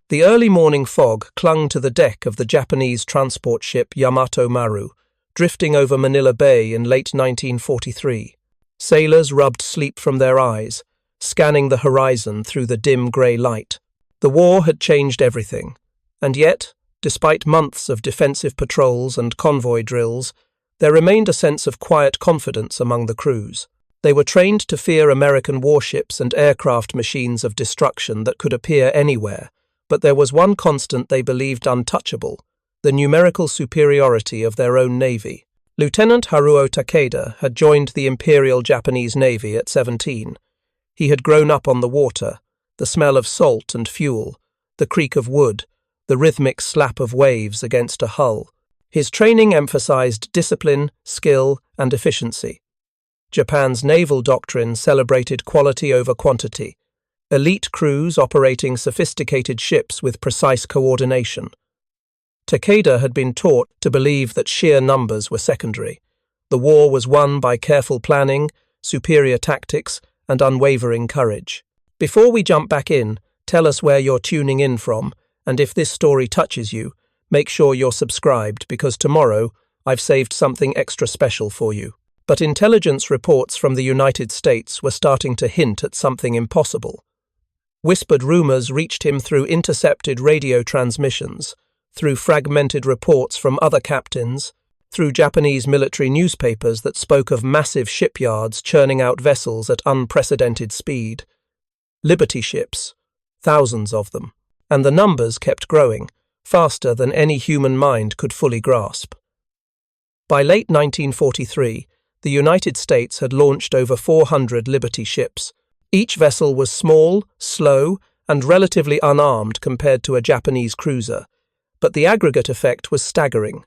The early morning fog clung to the deck of the Japanese transport ship Yamato Maru, drifting over Manila Bay in late 1943. Sailors rubbed sleep from their eyes, scanning the horizon through the dim grey light. The war had changed everything, and yet, despite months of defensive patrols and convoy drills, there remained a sense of quiet confidence among the crews. They were trained to fear American warships and aircraft machines of destruction that could appear anywhere, but there was one constant they believed untouchable: the numerical superiority of their own navy. Lieutenant Haruo Takeda had joined the Imperial Japanese Navy at 17. He had grown up on the water, the smell of salt and fuel, the creak of wood, the rhythmic slap of waves against a hull. His training emphasized discipline, skill, and efficiency. Japan's naval doctrine celebrated quality over quantity, elite crews operating sophisticated ships with precise coordination. Takeda had been taught to believe that sheer numbers were secondary. The war was won by careful planning, superior tactics, and unwavering courage. Before we jump back in, tell us where you're tuning in from, and if this story touches you, make sure you're subscribed because tomorrow I've saved something extra special for you. But intelligence reports from the United States were starting to hint at something impossible. Whispered rumors reached him through intercepted radio transmissions, through fragmented reports from other captains, through Japanese military newspapers that spoke of massive shipyards churning out vessels at unprecedented speed. Liberty ships, thousands of them, and the numbers kept growing, faster than any human mind could fully grasp. By late 1943, the United States had launched over 400 Liberty ships. Each vessel was small, slow, and relatively unarmed compared to a Japanese cruiser, but the aggregate effect was staggering.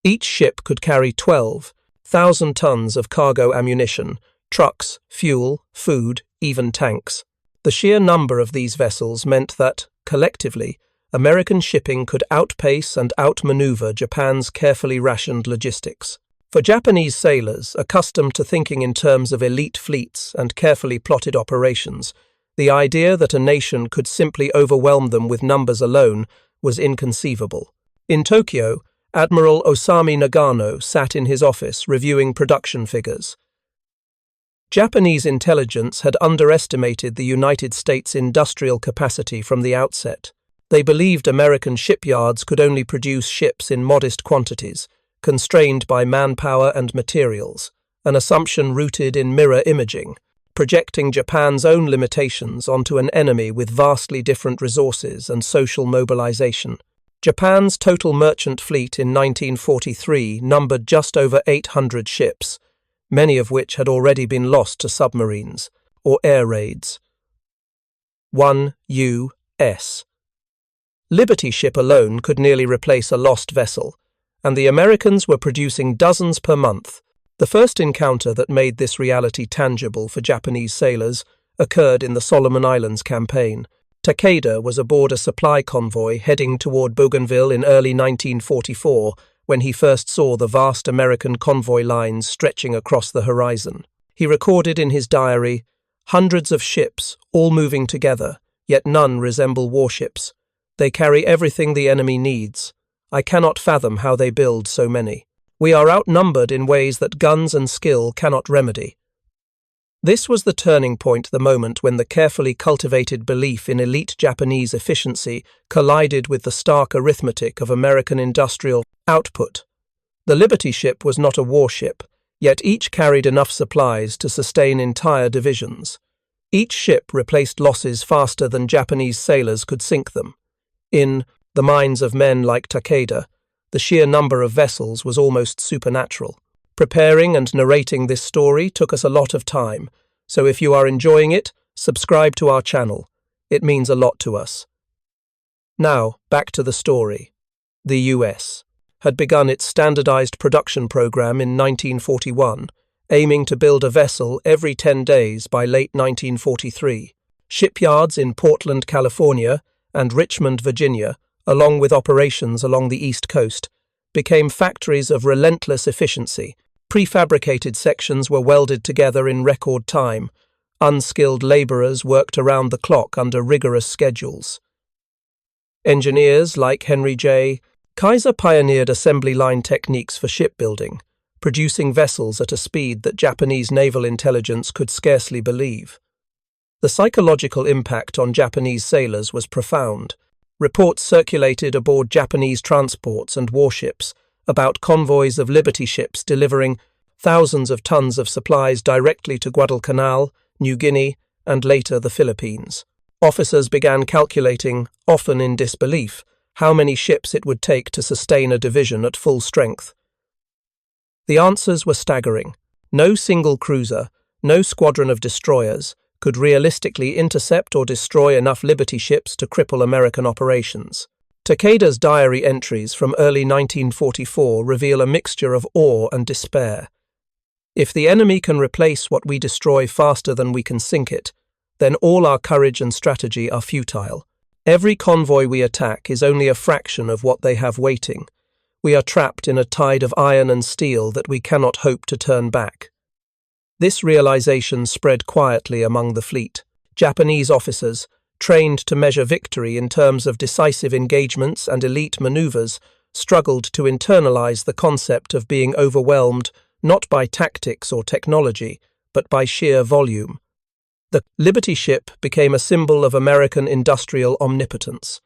Each ship could carry 12,000 tons of cargo ammunition, trucks, fuel, food, even tanks. The sheer number of these vessels meant that, collectively, American shipping could outpace and outmaneuver Japan's carefully rationed logistics. For Japanese sailors, accustomed to thinking in terms of elite fleets and carefully plotted operations, the idea that a nation could simply overwhelm them with numbers alone was inconceivable. In Tokyo, Admiral Osami Nagano sat in his office reviewing production figures. Japanese intelligence had underestimated the United States' industrial capacity from the outset. They believed American shipyards could only produce ships in modest quantities, constrained by manpower and materials, an assumption rooted in mirror imaging, projecting Japan's own limitations onto an enemy with vastly different resources and social mobilization. Japan's total merchant fleet in 1943 numbered just over 800 ships, many of which had already been lost to submarines or air raids. 1 U.S. Liberty ship alone could nearly replace a lost vessel, and the Americans were producing dozens per month. The first encounter that made this reality tangible for Japanese sailors occurred in the Solomon Islands campaign. Takeda was aboard a supply convoy heading toward Bougainville in early 1944 when he first saw the vast American convoy lines stretching across the horizon. He recorded in his diary, "Hundreds of ships, all moving together, yet none resemble warships. They carry everything the enemy needs. I cannot fathom how they build so many. We are outnumbered in ways that guns and skill cannot remedy." This was the turning point, the moment when the carefully cultivated belief in elite Japanese efficiency collided with the stark arithmetic of American industrial output. The Liberty ship was not a warship, yet each carried enough supplies to sustain entire divisions. Each ship replaced losses faster than Japanese sailors could sink them. In the minds of men like Takeda, the sheer number of vessels was almost supernatural. Preparing and narrating this story took us a lot of time, so if you are enjoying it, subscribe to our channel. It means a lot to us. Now, back to the story. The US had begun its standardized production program in 1941, aiming to build a vessel every 10 days by late 1943. Shipyards in Portland, California, and Richmond, Virginia, along with operations along the East Coast, became factories of relentless efficiency. Prefabricated sections were welded together in record time. Unskilled laborers worked around the clock under rigorous schedules. Engineers like Henry J. Kaiser pioneered assembly line techniques for shipbuilding, producing vessels at a speed that Japanese naval intelligence could scarcely believe. The psychological impact on Japanese sailors was profound. Reports circulated aboard Japanese transports and warships about convoys of liberty ships delivering thousands of tons of supplies directly to Guadalcanal, New Guinea, and later the Philippines. Officers began calculating, often in disbelief, how many ships it would take to sustain a division at full strength. The answers were staggering. No single cruiser, no squadron of destroyers, could realistically intercept or destroy enough liberty ships to cripple American operations. Takeda's diary entries from early 1944 reveal a mixture of awe and despair. If the enemy can replace what we destroy faster than we can sink it, then all our courage and strategy are futile. Every convoy we attack is only a fraction of what they have waiting. We are trapped in a tide of iron and steel that we cannot hope to turn back. This realization spread quietly among the fleet. Japanese officers, trained to measure victory in terms of decisive engagements and elite maneuvers, struggled to internalize the concept of being overwhelmed not by tactics or technology, but by sheer volume. The Liberty ship became a symbol of American industrial omnipotence.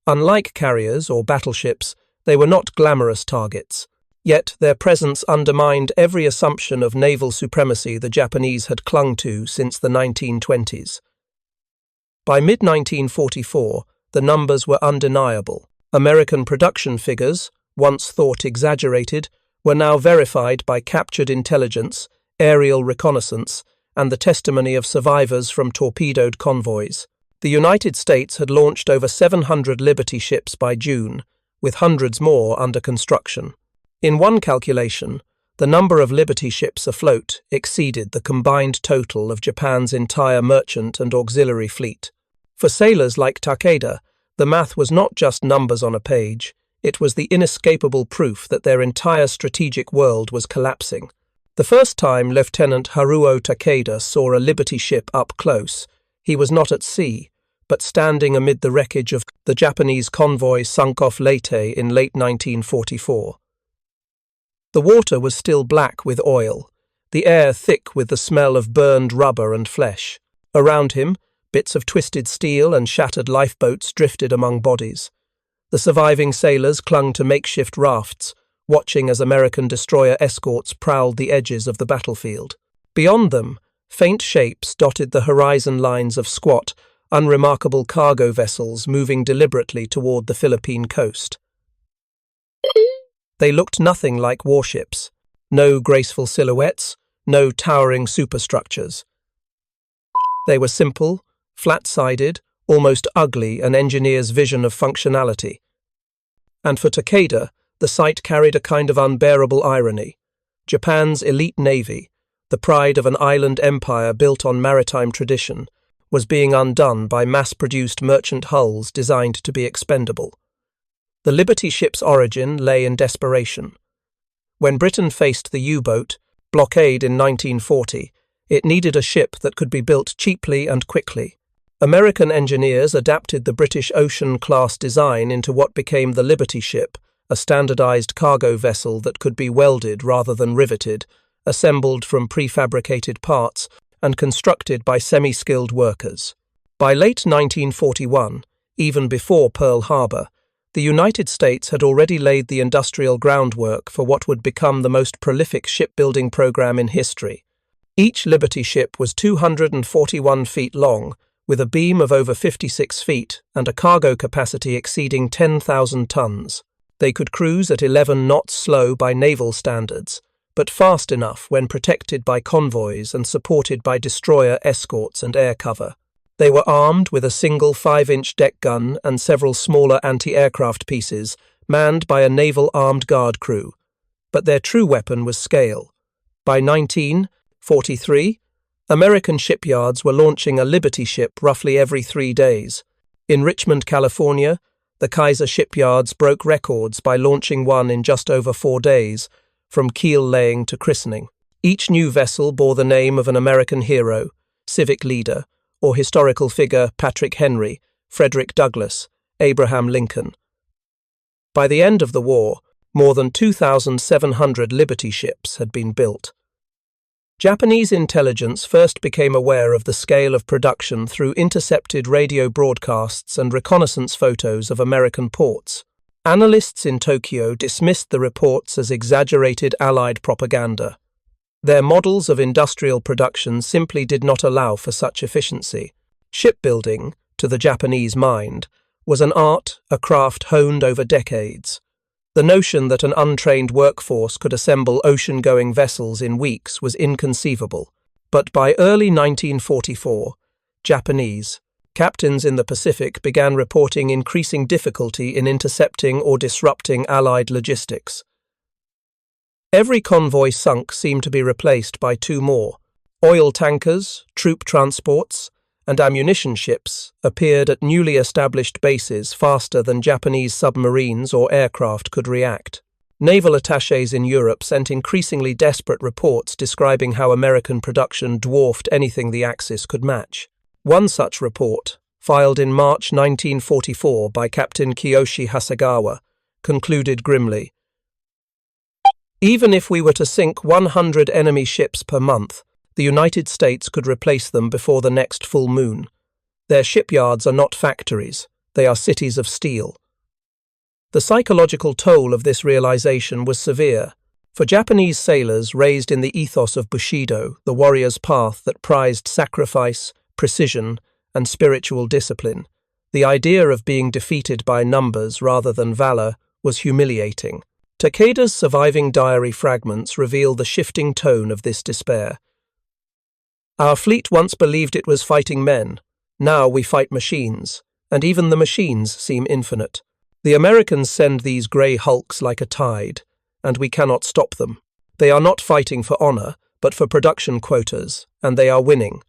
Unlike carriers or battleships, they were not glamorous targets, yet their presence undermined every assumption of naval supremacy the Japanese had clung to since the 1920s. By mid-1944, the numbers were undeniable. American production figures, once thought exaggerated, were now verified by captured intelligence, aerial reconnaissance, and the testimony of survivors from torpedoed convoys. The United States had launched over 700 Liberty ships by June, with hundreds more under construction. In one calculation, the number of Liberty ships afloat exceeded the combined total of Japan's entire merchant and auxiliary fleet. For sailors like Takeda, the math was not just numbers on a page, it was the inescapable proof that their entire strategic world was collapsing. The first time Lieutenant Haruo Takeda saw a Liberty ship up close, he was not at sea, but standing amid the wreckage of the Japanese convoy sunk off Leyte in late 1944. The water was still black with oil, the air thick with the smell of burned rubber and flesh. Around him, bits of twisted steel and shattered lifeboats drifted among bodies. The surviving sailors clung to makeshift rafts, watching as American destroyer escorts prowled the edges of the battlefield. Beyond them, faint shapes dotted the horizon lines of squat, unremarkable cargo vessels moving deliberately toward the Philippine coast. They looked nothing like warships. No graceful silhouettes, no towering superstructures. They were simple, flat-sided, almost ugly, an engineer's vision of functionality. And for Takeda, the sight carried a kind of unbearable irony. Japan's elite navy, the pride of an island empire built on maritime tradition, was being undone by mass-produced merchant hulls designed to be expendable. The Liberty ship's origin lay in desperation. When Britain faced the U-boat blockade in 1940, it needed a ship that could be built cheaply and quickly. American engineers adapted the British Ocean-class design into what became the Liberty ship, a standardized cargo vessel that could be welded rather than riveted, assembled from prefabricated parts, and constructed by semi-skilled workers. By late 1941, even before Pearl Harbor, the United States had already laid the industrial groundwork for what would become the most prolific shipbuilding program in history. Each Liberty ship was 241 feet long, with a beam of over 56 feet and a cargo capacity exceeding 10,000 tons. They could cruise at 11 knots slow by naval standards, but fast enough when protected by convoys and supported by destroyer escorts and air cover. They were armed with a single 5-inch deck gun and several smaller anti-aircraft pieces, manned by a naval armed guard crew. But their true weapon was scale. By 1943, American shipyards were launching a Liberty ship roughly every 3 days. In Richmond, California, the Kaiser shipyards broke records by launching one in just over 4 days, from keel laying to christening. Each new vessel bore the name of an American hero, civic leader, or historical figure Patrick Henry, Frederick Douglass, Abraham Lincoln. By the end of the war, more than 2,700 Liberty ships had been built. Japanese intelligence first became aware of the scale of production through intercepted radio broadcasts and reconnaissance photos of American ports. Analysts in Tokyo dismissed the reports as exaggerated Allied propaganda. Their models of industrial production simply did not allow for such efficiency. Shipbuilding, to the Japanese mind, was an art, a craft honed over decades. The notion that an untrained workforce could assemble ocean-going vessels in weeks was inconceivable. But by early 1944, Japanese captains in the Pacific began reporting increasing difficulty in intercepting or disrupting Allied logistics. Every convoy sunk seemed to be replaced by two more. Oil tankers, troop transports, and ammunition ships appeared at newly established bases faster than Japanese submarines or aircraft could react. Naval attachés in Europe sent increasingly desperate reports describing how American production dwarfed anything the Axis could match. One such report, filed in March 1944 by Captain Kiyoshi Hasegawa, concluded grimly, "Even if we were to sink 100 enemy ships per month, the United States could replace them before the next full moon. Their shipyards are not factories, they are cities of steel." The psychological toll of this realization was severe. For Japanese sailors raised in the ethos of Bushido, the warrior's path that prized sacrifice, precision, and spiritual discipline, the idea of being defeated by numbers rather than valor was humiliating. Takeda's surviving diary fragments reveal the shifting tone of this despair. "Our fleet once believed it was fighting men. Now we fight machines, and even the machines seem infinite. The Americans send these grey hulks like a tide, and we cannot stop them. They are not fighting for honor, but for production quotas, and they are winning."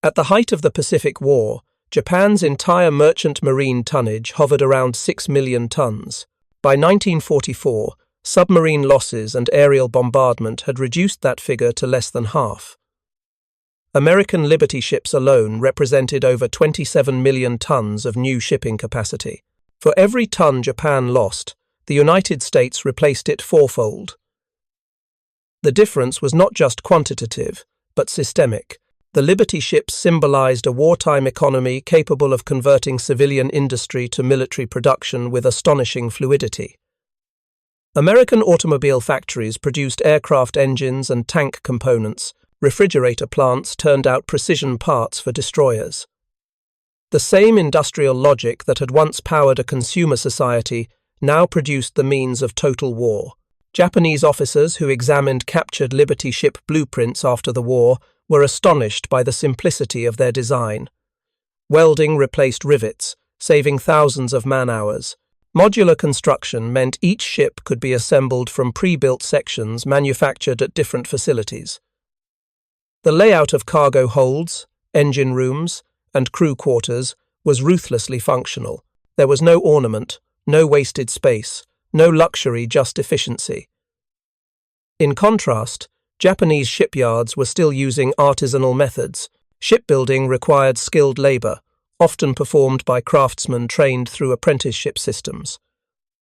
At the height of the Pacific War, Japan's entire merchant marine tonnage hovered around 6 million tons. By 1944, submarine losses and aerial bombardment had reduced that figure to less than half. American Liberty ships alone represented over 27 million tons of new shipping capacity. For every ton Japan lost, the United States replaced it fourfold. The difference was not just quantitative, but systemic. The Liberty ships symbolized a wartime economy capable of converting civilian industry to military production with astonishing fluidity. American automobile factories produced aircraft engines and tank components. Refrigerator plants turned out precision parts for destroyers. The same industrial logic that had once powered a consumer society now produced the means of total war. Japanese officers who examined captured Liberty ship blueprints after the war were astonished by the simplicity of their design. Welding replaced rivets, saving thousands of man-hours. Modular construction meant each ship could be assembled from pre-built sections manufactured at different facilities. The layout of cargo holds, engine rooms, and crew quarters was ruthlessly functional. There was no ornament, no wasted space, no luxury, just efficiency. In contrast, Japanese shipyards were still using artisanal methods. Shipbuilding required skilled labor, often performed by craftsmen trained through apprenticeship systems.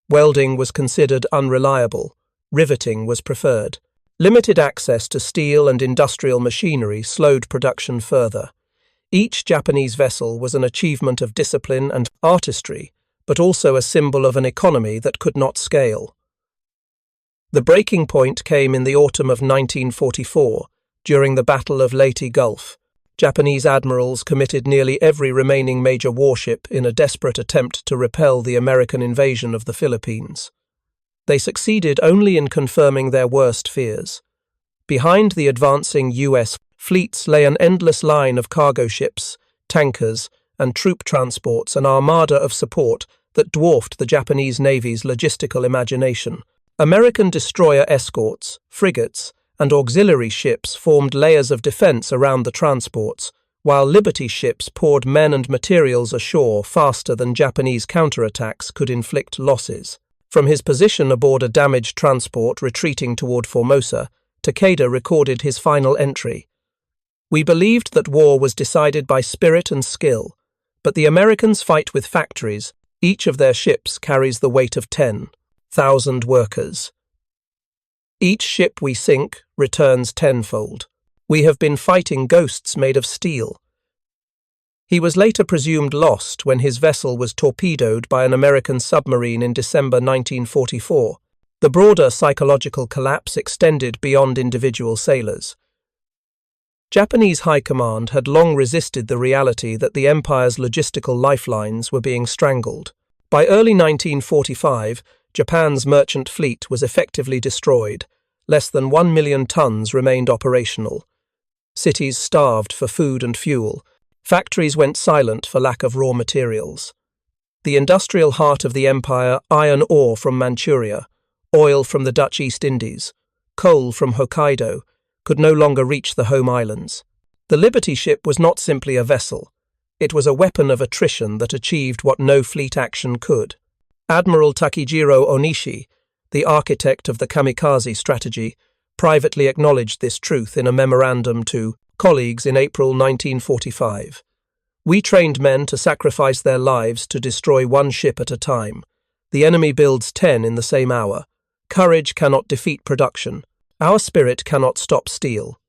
Welding was considered unreliable. Riveting was preferred. Limited access to steel and industrial machinery slowed production further. Each Japanese vessel was an achievement of discipline and artistry, but also a symbol of an economy that could not scale. The breaking point came in the autumn of 1944, during the Battle of Leyte Gulf. Japanese admirals committed nearly every remaining major warship in a desperate attempt to repel the American invasion of the Philippines. They succeeded only in confirming their worst fears. Behind the advancing U.S. fleets lay an endless line of cargo ships, tankers, and troop transports, an armada of support that dwarfed the Japanese Navy's logistical imagination. American destroyer escorts, frigates, and auxiliary ships formed layers of defense around the transports, while Liberty ships poured men and materials ashore faster than Japanese counterattacks could inflict losses. From his position aboard a damaged transport retreating toward Formosa, Takeda recorded his final entry. "We believed that war was decided by spirit and skill, But the Americans fight with factories. Each of their ships carries the weight of 10,000 workers. Each ship we sink returns tenfold. We have been fighting ghosts made of steel. He was later presumed lost when his vessel was torpedoed by an American submarine in December 1944. The broader psychological collapse extended beyond individual sailors. Japanese high command had long resisted the reality that the empire's logistical lifelines were being strangled. By early 1945, Japan's merchant fleet was effectively destroyed. Less than 1 million tons remained operational. Cities starved for food and fuel. Factories went silent for lack of raw materials. The industrial heart of the empire, iron ore from Manchuria, oil from the Dutch East Indies, coal from Hokkaido, could no longer reach the home islands. The Liberty ship was not simply a vessel. It was a weapon of attrition that achieved what no fleet action could. Admiral Takejiro Onishi, the architect of the kamikaze strategy, privately acknowledged this truth in a memorandum to colleagues in April 1945. "We trained men to sacrifice their lives to destroy one ship at a time. The enemy builds 10 in the same hour. Courage cannot defeat production. Our spirit cannot stop steel."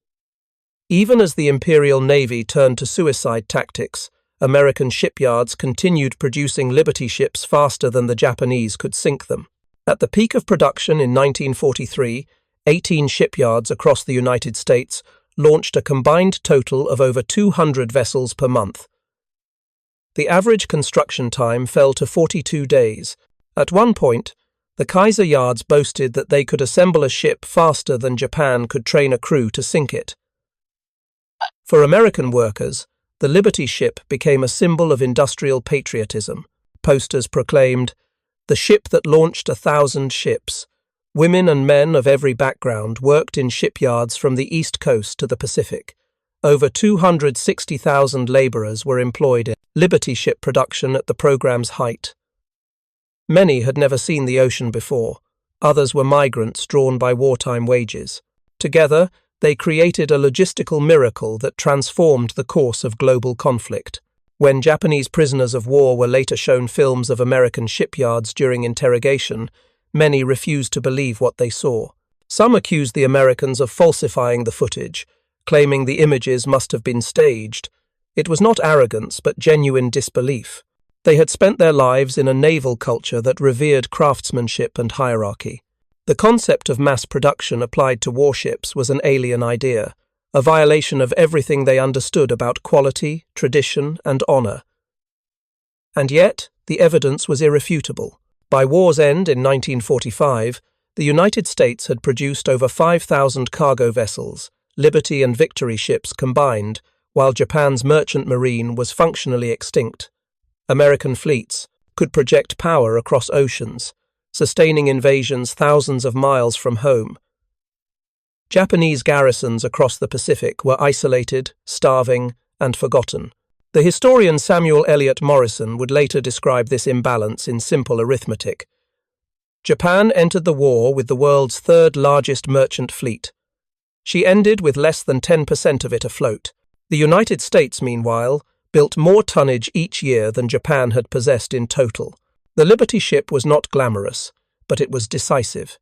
Even as the Imperial Navy turned to suicide tactics, American shipyards continued producing Liberty ships faster than the Japanese could sink them. At the peak of production in 1943, 18 shipyards across the United States launched a combined total of over 200 vessels per month. The average construction time fell to 42 days. At one point, the Kaiser yards boasted that they could assemble a ship faster than Japan could train a crew to sink it. For American workers, the Liberty ship became a symbol of industrial patriotism. Posters proclaimed, "The ship that launched 1,000 ships." Women and men of every background worked in shipyards from the East Coast to the Pacific. Over 260,000 laborers were employed in Liberty ship production at the program's height. Many had never seen the ocean before. Others were migrants drawn by wartime wages. Together, they created a logistical miracle that transformed the course of global conflict. When Japanese prisoners of war were later shown films of American shipyards during interrogation, many refused to believe what they saw. Some accused the Americans of falsifying the footage, claiming the images must have been staged. It was not arrogance, but genuine disbelief. They had spent their lives in a naval culture that revered craftsmanship and hierarchy. The concept of mass production applied to warships was an alien idea, a violation of everything they understood about quality, tradition, and honor. And yet, the evidence was irrefutable. By war's end in 1945, the United States had produced over 5,000 cargo vessels, Liberty and Victory ships combined, while Japan's merchant marine was functionally extinct. American fleets could project power across oceans, sustaining invasions thousands of miles from home. Japanese garrisons across the Pacific were isolated, starving, and forgotten. The historian Samuel Eliot Morison would later describe this imbalance in simple arithmetic. Japan entered the war with the world's third largest merchant fleet. She ended with less than 10% of it afloat. The United States, meanwhile, built more tonnage each year than Japan had possessed in total. The Liberty ship was not glamorous, but it was decisive.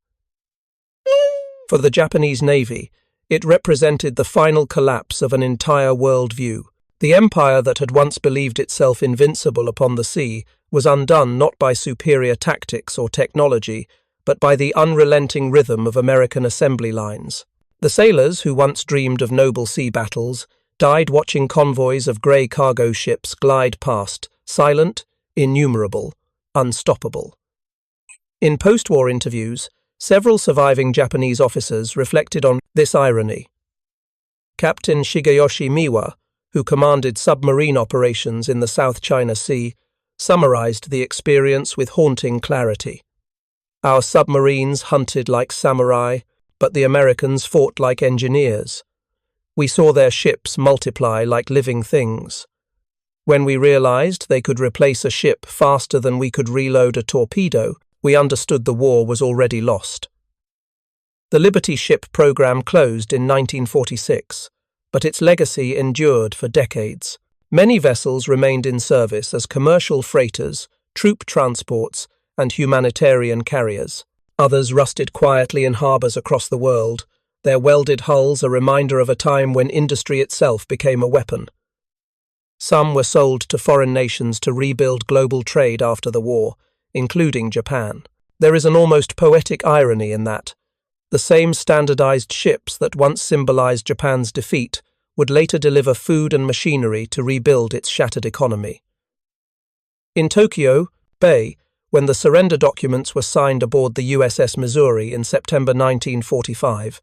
For the Japanese Navy, it represented the final collapse of an entire worldview. The empire that had once believed itself invincible upon the sea was undone not by superior tactics or technology, but by the unrelenting rhythm of American assembly lines. The sailors who once dreamed of noble sea battles died watching convoys of grey cargo ships glide past, silent, innumerable, unstoppable. In post-war interviews, several surviving Japanese officers reflected on this irony. Captain Shigeyoshi Miwa, who commanded submarine operations in the South China Sea, summarized the experience with haunting clarity. "Our submarines hunted like samurai, but the Americans fought like engineers. We saw their ships multiply like living things. When we realized they could replace a ship faster than we could reload a torpedo, we understood the war was already lost." The Liberty ship program closed in 1946, but its legacy endured for decades. Many vessels remained in service as commercial freighters, troop transports, and humanitarian carriers. Others rusted quietly in harbours across the world, their welded hulls a reminder of a time when industry itself became a weapon. Some were sold to foreign nations to rebuild global trade after the war, including Japan. There is an almost poetic irony in that. The same standardized ships that once symbolized Japan's defeat would later deliver food and machinery to rebuild its shattered economy. In Tokyo Bay, when the surrender documents were signed aboard the USS Missouri in September 1945,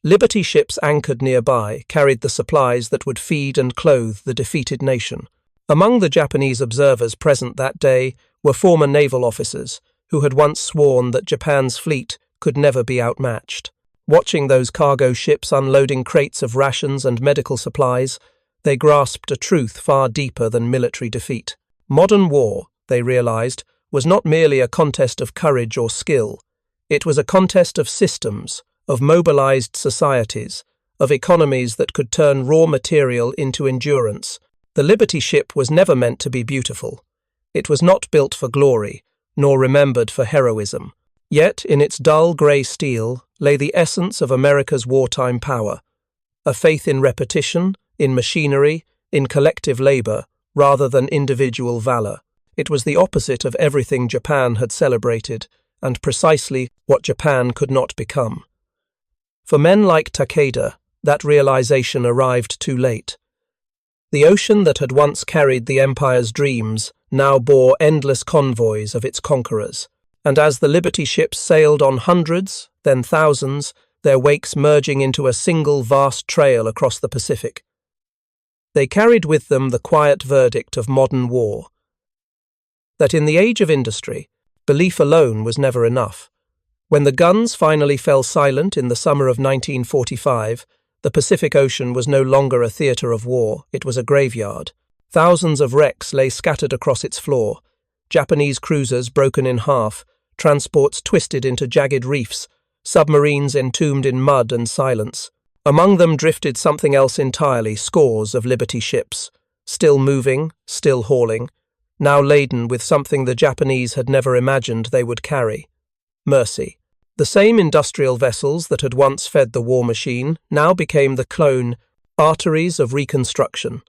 Liberty ships anchored nearby carried the supplies that would feed and clothe the defeated nation. Among the Japanese observers present that day were former naval officers who had once sworn that Japan's fleet could never be outmatched. Watching those cargo ships unloading crates of rations and medical supplies, they grasped a truth far deeper than military defeat. Modern war, they realized, was not merely a contest of courage or skill. It was a contest of systems, of mobilized societies, of economies that could turn raw material into endurance. The Liberty ship was never meant to be beautiful. It was not built for glory, nor remembered for heroism. Yet, in its dull grey steel, lay the essence of America's wartime power, a faith in repetition, in machinery, in collective labour, rather than individual valour. It was the opposite of everything Japan had celebrated, and precisely what Japan could not become. For men like Takeda, that realization arrived too late. The ocean that had once carried the empire's dreams now bore endless convoys of its conquerors, and as the Liberty ships sailed on hundreds, then thousands, their wakes merging into a single vast trail across the Pacific, they carried with them the quiet verdict of modern war, that in the age of industry, belief alone was never enough. When the guns finally fell silent in the summer of 1945, the Pacific Ocean was no longer a theatre of war, it was a graveyard. Thousands of wrecks lay scattered across its floor, Japanese cruisers broken in half, transports twisted into jagged reefs, submarines entombed in mud and silence. Among them drifted something else entirely, scores of Liberty ships, still moving, still hauling, now laden with something the Japanese had never imagined they would carry: mercy. The same industrial vessels that had once fed the war machine now became the clone, arteries of reconstruction.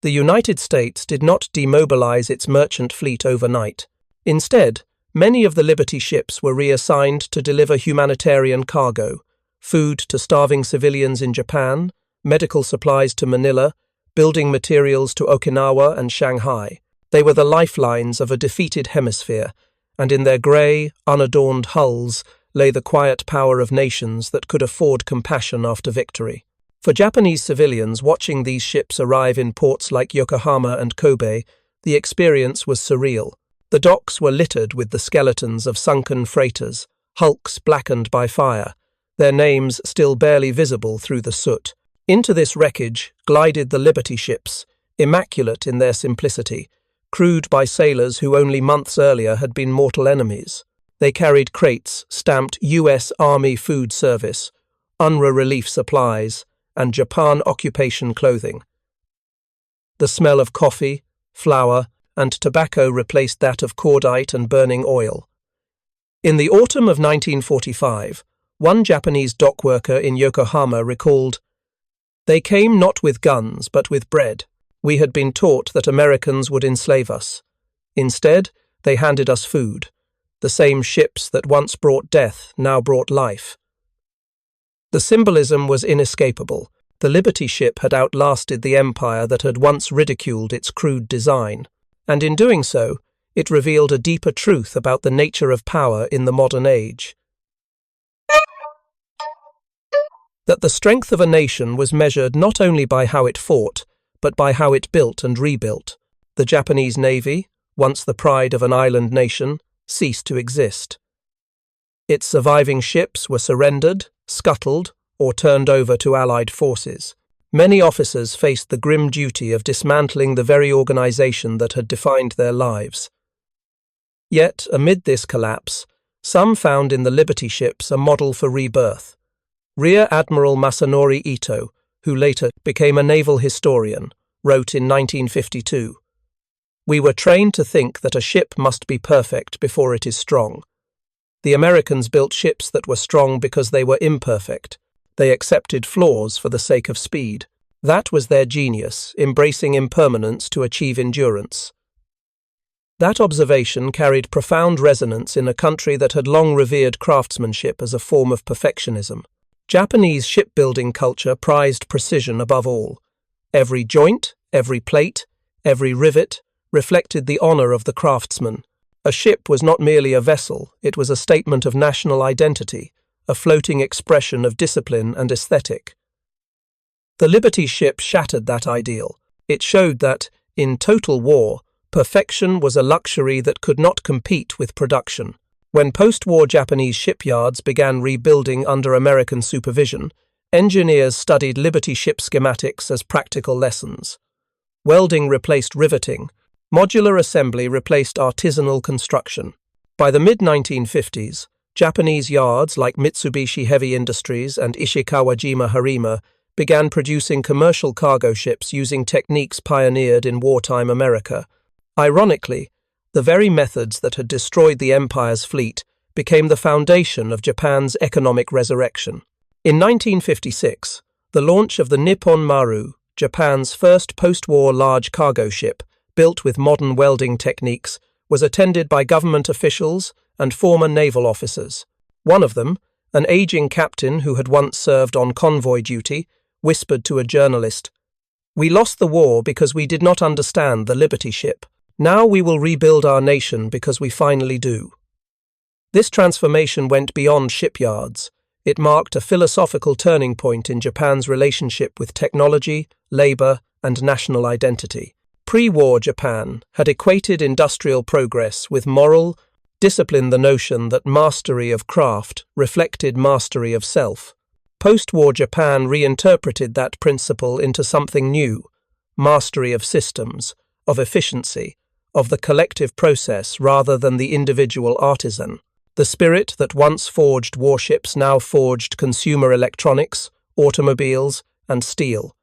The United States did not demobilize its merchant fleet overnight. Instead, many of the Liberty ships were reassigned to deliver humanitarian cargo, food to starving civilians in Japan, medical supplies to Manila, building materials to Okinawa and Shanghai. They were the lifelines of a defeated hemisphere, and in their grey, unadorned hulls lay the quiet power of nations that could afford compassion after victory. For Japanese civilians watching these ships arrive in ports like Yokohama and Kobe, the experience was surreal. The docks were littered with the skeletons of sunken freighters, hulks blackened by fire, their names still barely visible through the soot. Into this wreckage glided the Liberty ships, immaculate in their simplicity, crewed by sailors who only months earlier had been mortal enemies. They carried crates stamped U.S. Army Food Service, UNRWA relief supplies, and Japan occupation clothing. The smell of coffee, flour, and tobacco replaced that of cordite and burning oil. In the autumn of 1945, one Japanese dockworker in Yokohama recalled, "They came not with guns but with bread. We had been taught that Americans would enslave us. Instead, they handed us food. The same ships that once brought death now brought life." The symbolism was inescapable. The Liberty ship had outlasted the empire that had once ridiculed its crude design, and in doing so, it revealed a deeper truth about the nature of power in the modern age. That the strength of a nation was measured not only by how it fought, but by how it built and rebuilt. The Japanese Navy, once the pride of an island nation, ceased to exist. Its surviving ships were surrendered, scuttled, or turned over to Allied forces. Many officers faced the grim duty of dismantling the very organization that had defined their lives. Yet, amid this collapse, some found in the Liberty ships a model for rebirth. Rear Admiral Masanori Ito, who later became a naval historian, wrote in 1952. "We were trained to think that a ship must be perfect before it is strong. The Americans built ships that were strong because they were imperfect. They accepted flaws for the sake of speed. That was their genius, embracing impermanence to achieve endurance." That observation carried profound resonance in a country that had long revered craftsmanship as a form of perfectionism. Japanese shipbuilding culture prized precision above all. Every joint, every plate, every rivet reflected the honor of the craftsman. A ship was not merely a vessel, it was a statement of national identity, a floating expression of discipline and aesthetic. The Liberty ship shattered that ideal. It showed that, in total war, perfection was a luxury that could not compete with production. When post-war Japanese shipyards began rebuilding under American supervision, engineers studied Liberty ship schematics as practical lessons. Welding replaced riveting. Modular assembly replaced artisanal construction. By the mid-1950s, Japanese yards like Mitsubishi Heavy Industries and Ishikawajima Harima began producing commercial cargo ships using techniques pioneered in wartime America. Ironically, the very methods that had destroyed the empire's fleet became the foundation of Japan's economic resurrection. In 1956, the launch of the Nippon Maru, Japan's first post-war large cargo ship, built with modern welding techniques, was attended by government officials and former naval officers. One of them, an aging captain who had once served on convoy duty, whispered to a journalist, "We lost the war because we did not understand the Liberty ship. Now we will rebuild our nation because we finally do." This transformation went beyond shipyards. It marked a philosophical turning point in Japan's relationship with technology, labor, and national identity. Pre-war Japan had equated industrial progress with moral discipline, the notion that mastery of craft reflected mastery of self. Post-war Japan reinterpreted that principle into something new: mastery of systems, of efficiency, of the collective process rather than the individual artisan. The spirit that once forged warships now forged consumer electronics, automobiles, and steel.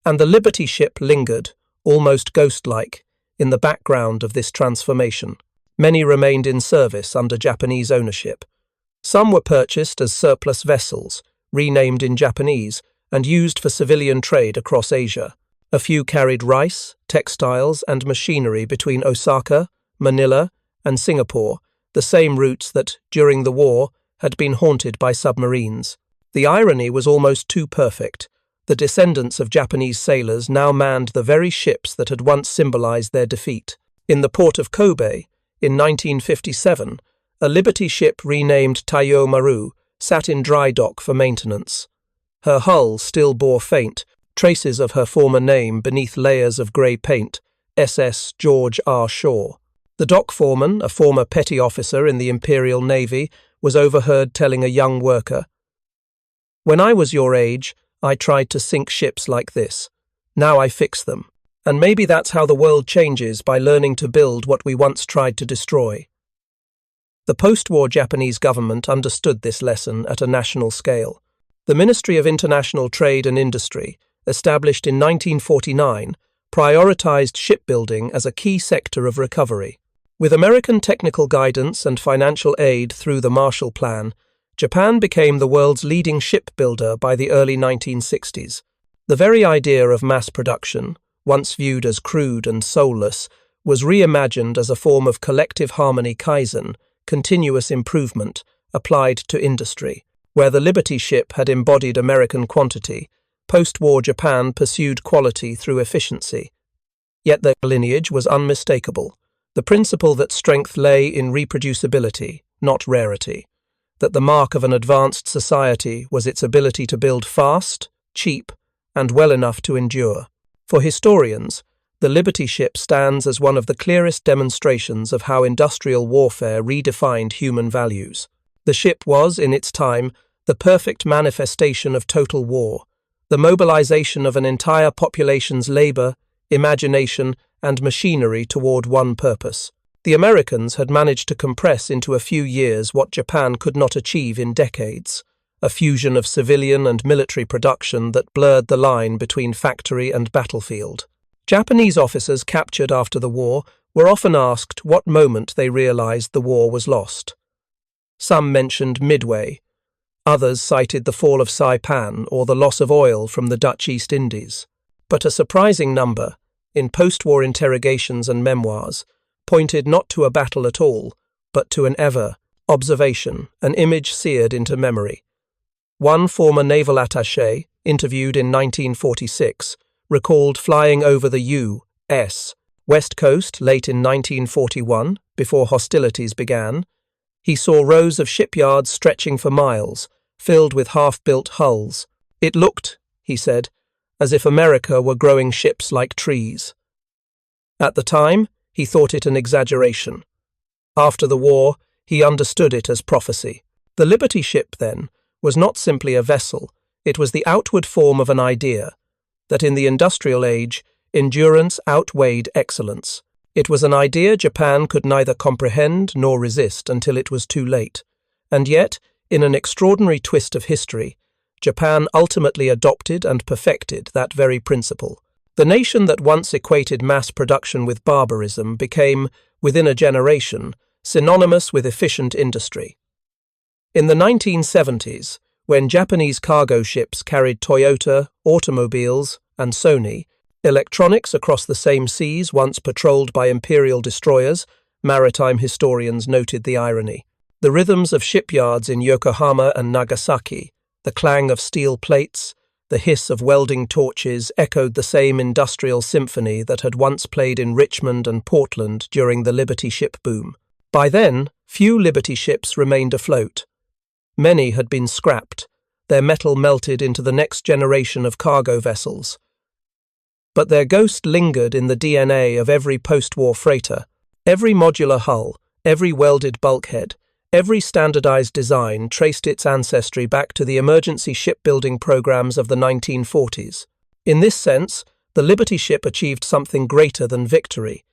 And the Liberty ship lingered, almost ghost-like, in the background of this transformation. Many remained in service under Japanese ownership. Some were purchased as surplus vessels, renamed in Japanese, and used for civilian trade across Asia. A few carried rice, textiles, and machinery between Osaka, Manila, and Singapore, the same routes that, during the war, had been haunted by submarines. The irony was almost too perfect. The descendants of Japanese sailors now manned the very ships that had once symbolized their defeat. In the port of Kobe, in 1957, a Liberty ship renamed Haruo Maru sat in dry dock for maintenance. Her hull still bore faint traces of her former name beneath layers of grey paint, SS George R. Shaw. The dock foreman, a former petty officer in the Imperial Navy, was overheard telling a young worker, "When I was your age, I tried to sink ships like this. Now I fix them. And maybe that's how the world changes, by learning to build what we once tried to destroy." The post-war Japanese government understood this lesson at a national scale. The Ministry of International Trade and Industry, established in 1949, prioritized shipbuilding as a key sector of recovery. With American technical guidance and financial aid through the Marshall Plan, Japan became the world's leading shipbuilder by the early 1960s. The very idea of mass production, once viewed as crude and soulless, was reimagined as a form of collective harmony kaizen, continuous improvement, applied to industry. Where the Liberty ship had embodied American quantity, post-war Japan pursued quality through efficiency. Yet their lineage was unmistakable. The principle that strength lay in reproducibility, not rarity. That the mark of an advanced society was its ability to build fast, cheap, and well enough to endure. For historians, the Liberty ship stands as one of the clearest demonstrations of how industrial warfare redefined human values. The ship was, in its time, the perfect manifestation of total war, the mobilization of an entire population's labor, imagination, and machinery toward one purpose. The Americans had managed to compress into a few years what Japan could not achieve in decades, a fusion of civilian and military production that blurred the line between factory and battlefield. Japanese officers captured after the war were often asked what moment they realized the war was lost. Some mentioned Midway. Others cited the fall of Saipan or the loss of oil from the Dutch East Indies. But a surprising number, in post-war interrogations and memoirs, pointed not to a battle at all, but to an observation, an image seared into memory. One former naval attaché, interviewed in 1946, recalled flying over the U.S. West Coast late in 1941, before hostilities began. He saw rows of shipyards stretching for miles, filled with half-built hulls. It looked, he said, as if America were growing ships like trees. At the time, he thought it an exaggeration. After the war, he understood it as prophecy. The Liberty ship, then, was not simply a vessel, it was the outward form of an idea, that in the industrial age, endurance outweighed excellence. It was an idea Japan could neither comprehend nor resist until it was too late. And yet, in an extraordinary twist of history, Japan ultimately adopted and perfected that very principle. The nation that once equated mass production with barbarism became, within a generation, synonymous with efficient industry. In the 1970s, when Japanese cargo ships carried Toyota, automobiles, and Sony, electronics across the same seas once patrolled by imperial destroyers, maritime historians noted the irony. The rhythms of shipyards in Yokohama and Nagasaki, the clang of steel plates, the hiss of welding torches echoed the same industrial symphony that had once played in Richmond and Portland during the Liberty ship boom. By then, few Liberty ships remained afloat. Many had been scrapped, their metal melted into the next generation of cargo vessels. But their ghost lingered in the DNA of every post-war freighter. Every modular hull, every welded bulkhead, every standardized design traced its ancestry back to the emergency shipbuilding programs of the 1940s. In this sense, the Liberty ship achieved something greater than victory.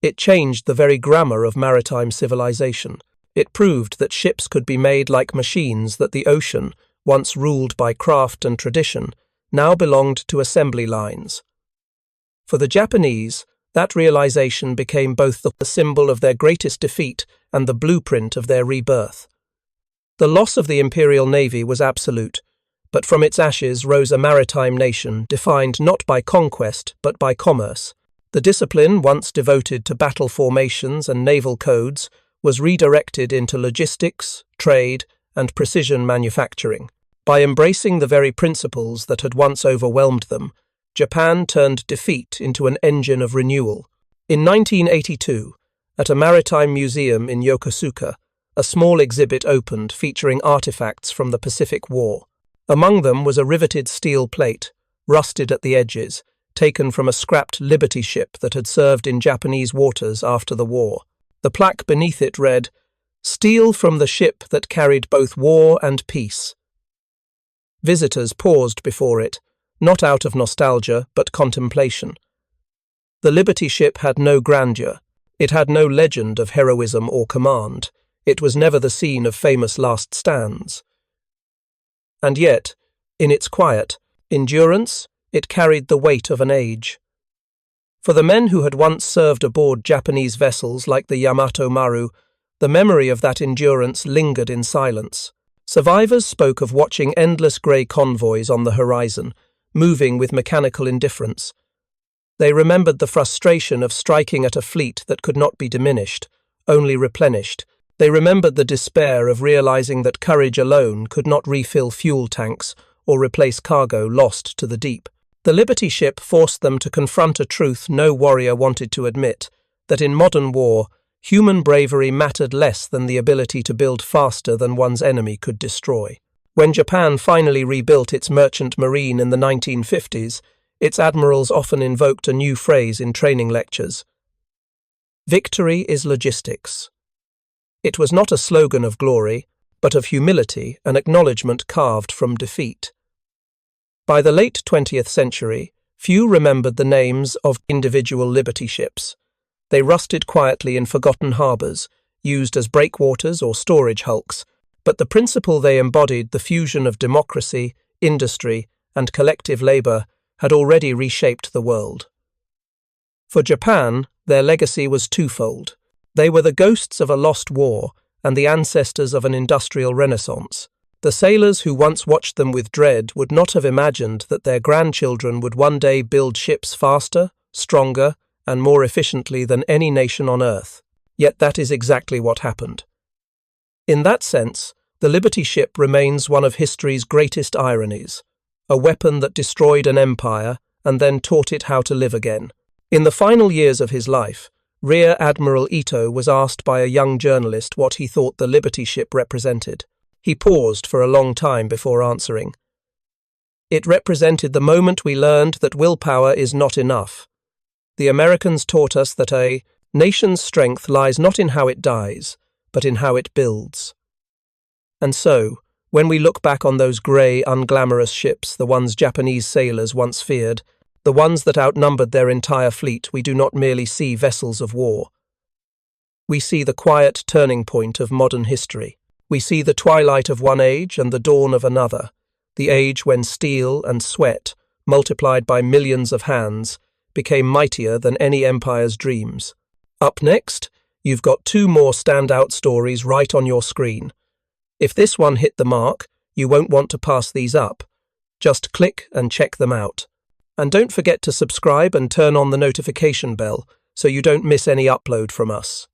It changed the very grammar of maritime civilization. It proved that ships could be made like machines, that the ocean, once ruled by craft and tradition, now belonged to assembly lines. For the Japanese, that realization became both the symbol of their greatest defeat and the blueprint of their rebirth. The loss of the Imperial Navy was absolute, but from its ashes rose a maritime nation defined not by conquest but by commerce. The discipline, once devoted to battle formations and naval codes, was redirected into logistics, trade, and precision manufacturing. By embracing the very principles that had once overwhelmed them, Japan turned defeat into an engine of renewal. In 1982, at a maritime museum in Yokosuka, a small exhibit opened featuring artifacts from the Pacific War. Among them was a riveted steel plate, rusted at the edges, taken from a scrapped Liberty ship that had served in Japanese waters after the war. The plaque beneath it read, "Steel from the ship that carried both war and peace." Visitors paused before it, not out of nostalgia, but contemplation. The Liberty ship had no grandeur. It had no legend of heroism or command. It was never the scene of famous last stands. And yet, in its quiet endurance, it carried the weight of an age. For the men who had once served aboard Japanese vessels like the Yamato Maru, the memory of that endurance lingered in silence. Survivors spoke of watching endless grey convoys on the horizon, moving with mechanical indifference. They remembered the frustration of striking at a fleet that could not be diminished, only replenished. They remembered the despair of realizing that courage alone could not refill fuel tanks or replace cargo lost to the deep. The Liberty ship forced them to confront a truth no warrior wanted to admit, that in modern war, human bravery mattered less than the ability to build faster than one's enemy could destroy. When Japan finally rebuilt its merchant marine in the 1950s, its admirals often invoked a new phrase in training lectures. Victory is logistics. It was not a slogan of glory, but of humility, an acknowledgement carved from defeat. By the late 20th century, few remembered the names of individual Liberty ships. They rusted quietly in forgotten harbours, used as breakwaters or storage hulks, but the principle they embodied, the fusion of democracy, industry, and collective labour, had already reshaped the world. For Japan, their legacy was twofold. They were the ghosts of a lost war and the ancestors of an industrial renaissance. The sailors who once watched them with dread would not have imagined that their grandchildren would one day build ships faster, stronger, and more efficiently than any nation on Earth. Yet that is exactly what happened. In that sense, the Liberty ship remains one of history's greatest ironies, a weapon that destroyed an empire and then taught it how to live again. In the final years of his life, Rear Admiral Ito was asked by a young journalist what he thought the Liberty ship represented. He paused for a long time before answering. It represented the moment we learned that willpower is not enough. The Americans taught us that a nation's strength lies not in how it dies, but in how it builds. And so, when we look back on those grey, unglamorous ships, the ones Japanese sailors once feared, the ones that outnumbered their entire fleet, we do not merely see vessels of war. We see the quiet turning point of modern history. We see the twilight of one age and the dawn of another, the age when steel and sweat, multiplied by millions of hands, became mightier than any empire's dreams. Up next, you've got two more standout stories right on your screen. If this one hit the mark, you won't want to pass these up. Just click and check them out. And don't forget to subscribe and turn on the notification bell so you don't miss any upload from us.